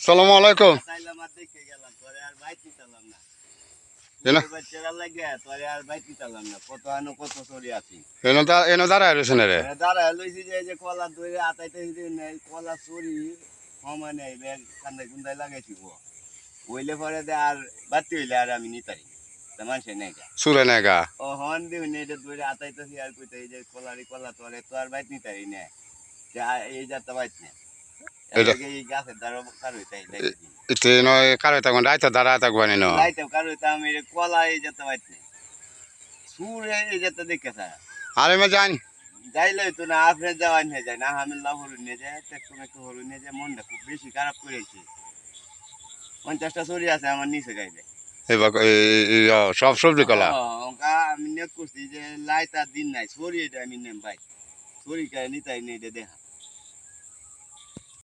সালামু আলাইকুম। এনে দাঁড়ায় রয়েছেন রে। কলা ধরে আতাইতে কলা চুরি সময় নেই গুন্দাই লাগাইছি ওইলে পরে আর বাড়তি হইলে আর আমি নিতারি মানুষের নেই সুরে নেগা ও হন দিও এটা ধরে আতাইতেছি আর কইতে এই যে কলারি কলা তোরে তো আর বাইত নিতারি নে এই যাতে বাইত নে এই গাছের দ্বারা কার হইতাই ইতে নয় কারো তখন রাইতে দাঁড়ায় থাকবো নি ন লাইতে কার হইতাম এই কলা এই যাতে বাইত নে সুরে এই যাতে দেখে স্যার আরে মে জান যাইলে তো না আপনি যাওয়াই নিয়ে যায় না আমি লাভ হরু নিয়ে যায় একটু হরু নিয়ে যায় মনটা খুব বেশি খারাপ করেছি 50টা চুরি আছে আমার নিচে গাইবে সব সবজি কলা আমি নিয়োগ করছি যে লাইট আর দিন নাই সরি এটা আমি নেম ভাই সরি নিতাই নেই এটা দেখা